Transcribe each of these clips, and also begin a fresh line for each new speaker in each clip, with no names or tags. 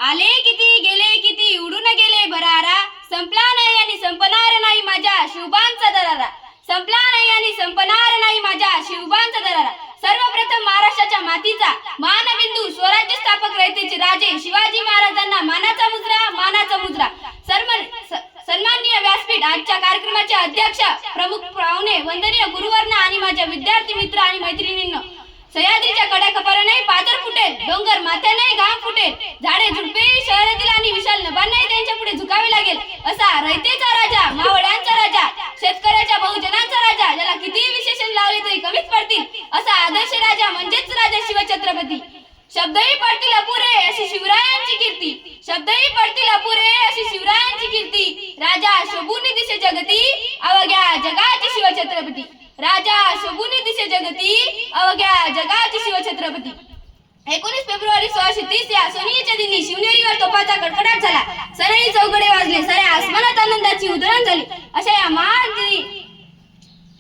आले किती गेले किती उडून गेले भरारा, संपला नाही आणि संपणार नाही माझ्या शिवबांचा दरारा, संपला नाही आणि संपणार नाही माझ्या शिवबांचा दरारा। सर्वप्रथम महाराष्ट्राच्या मातीचा मानबिंदू स्वराज्य स्थापक रयतेचे राजे शिवाजी महाराजांना मानाचा मुजरा। सन्माननीय व्यासपीठ आजच्या कार्यक्रमाचे अध्यक्ष, प्रमुख पाहुणे, वंदनीय गुरुवर्ग आणि माझ्या विद्यार्थी मित्र आणि मैत्रिणींनो, सह्याद्रीच्या कड्याकपाराने पाझर फुटेल, डोंगर माथ्याने घाम फुटेल, झाडे झुडपे शहरातील आणि विशाल नभांनाही त्यांच्या पुढे झुकावे लागेल असा रयतेचा राजा, मावळ्यांचा राजा, शेतकऱ्याच्या बहुजनांचा राजा, ज्याला कितीही विशेषण लावले तरी कमीच पडतील असा आदर्श राजा म्हणजेच राजा शिवछत्रपती। शब्दही पडतील अपुरे अशी शिवरायांची कीर्ती, शब्दही पडतील अपुरे अशी शिवरायांची कीर्ती। राजा शोभूनी दिसे जगती अवघ्या जगाचे शिवछत्रपती, राजा शोभूनी दिसे जगती अवघ्या जगाचे शिवछत्रपती। 19 फेब्रुवारी 1630 या सोनियेच्या दिनी शिवनेरीवर तोफाचा कडकडाट झाला, सनई चौघडे वाजले, साऱ्या आसमानात आनंदाची उधळण झाली। अशा या महान दिनी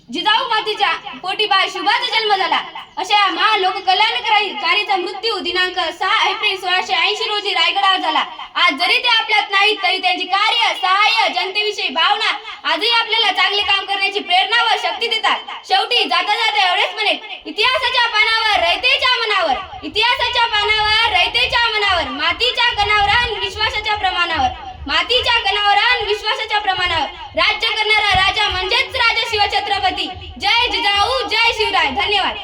जिजाऊ मातीच्या पोटी बाळ शिवबाचा जन्म झाला। अशा या महान लोककल्याणकारीचा मृत्यू दिनांक 6 एप्रिल 1680 रोजी रायगडावर झाला। आज जरी ते आपल्यात नाहीत तरी त्यांची कार्य, सहाय्य, जनतेविषयी भावना आजही आपल्याला चांगले काम करण्याची प्रेरणा व शक्ती देतात। शेवटी जाता जाता एवढेच म्हणेन, इतिहासाच्या पानावर रयतेच्या मनावर, इतिहासाच्या पानावर रयतेच्या मनावर, मातीच्या कणावर विश्वासाच्या प्रमाणावर, मातीच्या कणावर विश्वासाच्या प्रमाणावर राज्य करणारा राजा म्हणजेच राजा शिवछत्रपती। जय जिजाऊ, जय शिवराय। धन्यवाद।